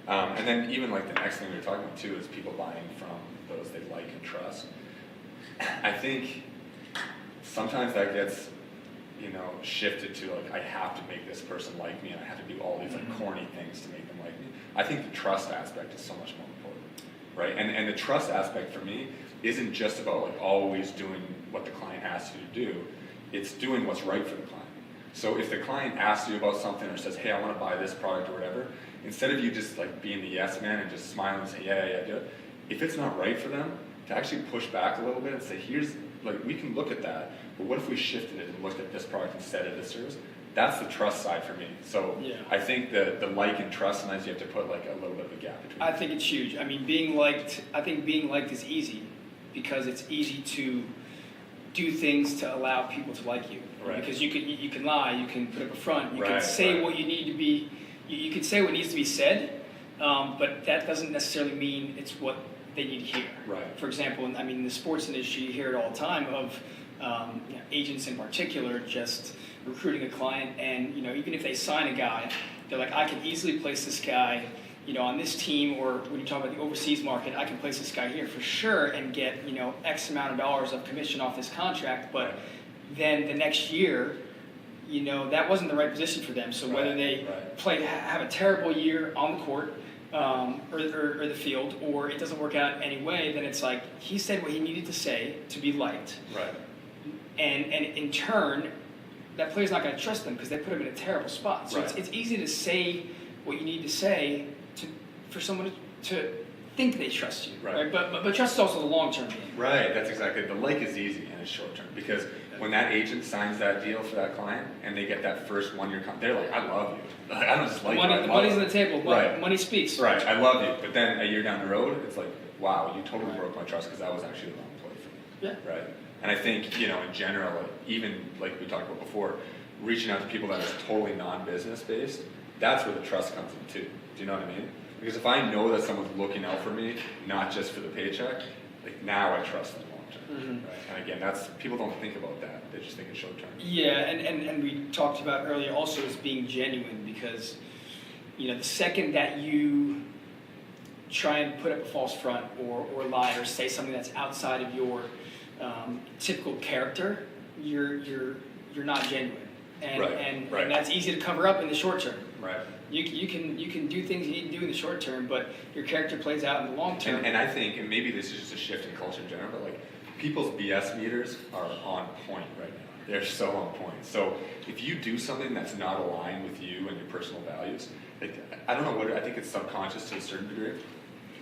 And then even like the next thing we were talking about too is people buying from those they like and trust. I think sometimes that gets, shifted to like, I have to make this person like me and I have to do all these like corny things to make them like me. I think the trust aspect is so much more important, right? And the trust aspect for me isn't just about like always doing what the client asks you to do. It's doing what's right for the client. So if the client asks you about something or says, hey, I want to buy this product or whatever, instead of you just like being the yes man and just smiling and say, yeah, do it, if it's not right for them, to actually push back a little bit and say, we can look at that, but what if we shifted it and looked at this product instead of this service? That's the trust side for me. So yeah. I think the like and trust, sometimes you have to put like a little bit of a gap between. I think it's huge. I mean, being liked is easy because it's easy to do things to allow people to like you. Right. Because you can lie, you can put up a front, you can say what you need to be, you can say what needs to be said, but that doesn't necessarily mean it's what they need to hear. Right. For example, in the sports industry, you hear it all the time of agents in particular just recruiting a client, and even if they sign a guy, they're like, I can easily place this guy, on this team, or when you talk about the overseas market, I can place this guy here for sure and get X amount of dollars of commission off this contract, but then the next year, that wasn't the right position for them. So whether they have a terrible year on the court or the field, or it doesn't work out anyway, then it's like he said what he needed to say to be liked. Right. And in turn, that player's not going to trust them because they put him in a terrible spot. So it's easy to say what you need to say for someone to think they trust you. Right. But trust is also the long-term game. Right. That's exactly it. The like is easy and it's short-term because when that agent signs that deal for that client and they get that first 1 year contract, they're like, I love you. I don't just like you. The money's on the table. Money speaks. Right. I love you. But then a year down the road, it's like, wow, you totally broke my trust because that was actually the wrong play for me. Yeah. Right. And I think, in general, even like we talked about before, reaching out to people that are totally non-business based, that's where the trust comes in too. Do you know what I mean? Because if I know that someone's looking out for me, not just for the paycheck, like now I trust them long term. Mm-hmm. Right? And again, people don't think about that. They just think it's short term. Yeah, and we talked about earlier also is being genuine, because the second that you try and put up a false front or lie or say something that's outside of your typical character, you're not genuine, and that's easy to cover up in the short term. Right. You can do things you need to do in the short term, but your character plays out in the long term. And I think, and maybe this is just a shift in culture in general, but like people's BS meters are on point right now. They're so on point. So if you do something that's not aligned with you and your personal values, like, I don't know I think it's subconscious to a certain degree.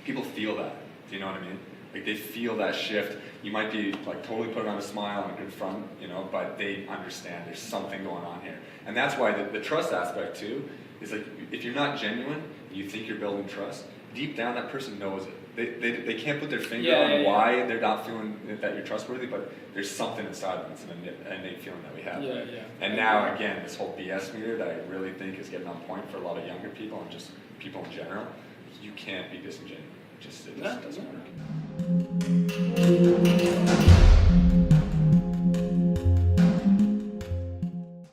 People feel that. Do you know what I mean? Like they feel that shift. You might be like totally putting on a smile and a good front, but they understand there's something going on here. And that's why the trust aspect too is like, if you're not genuine and you think you're building trust, deep down that person knows it. They can't put their finger on why they're not feeling that you're trustworthy, but there's something inside of them. It's an innate feeling that we have. And now again, this whole BS meter that I really think is getting on point for a lot of younger people and just people in general, you can't be disingenuous. It just doesn't work.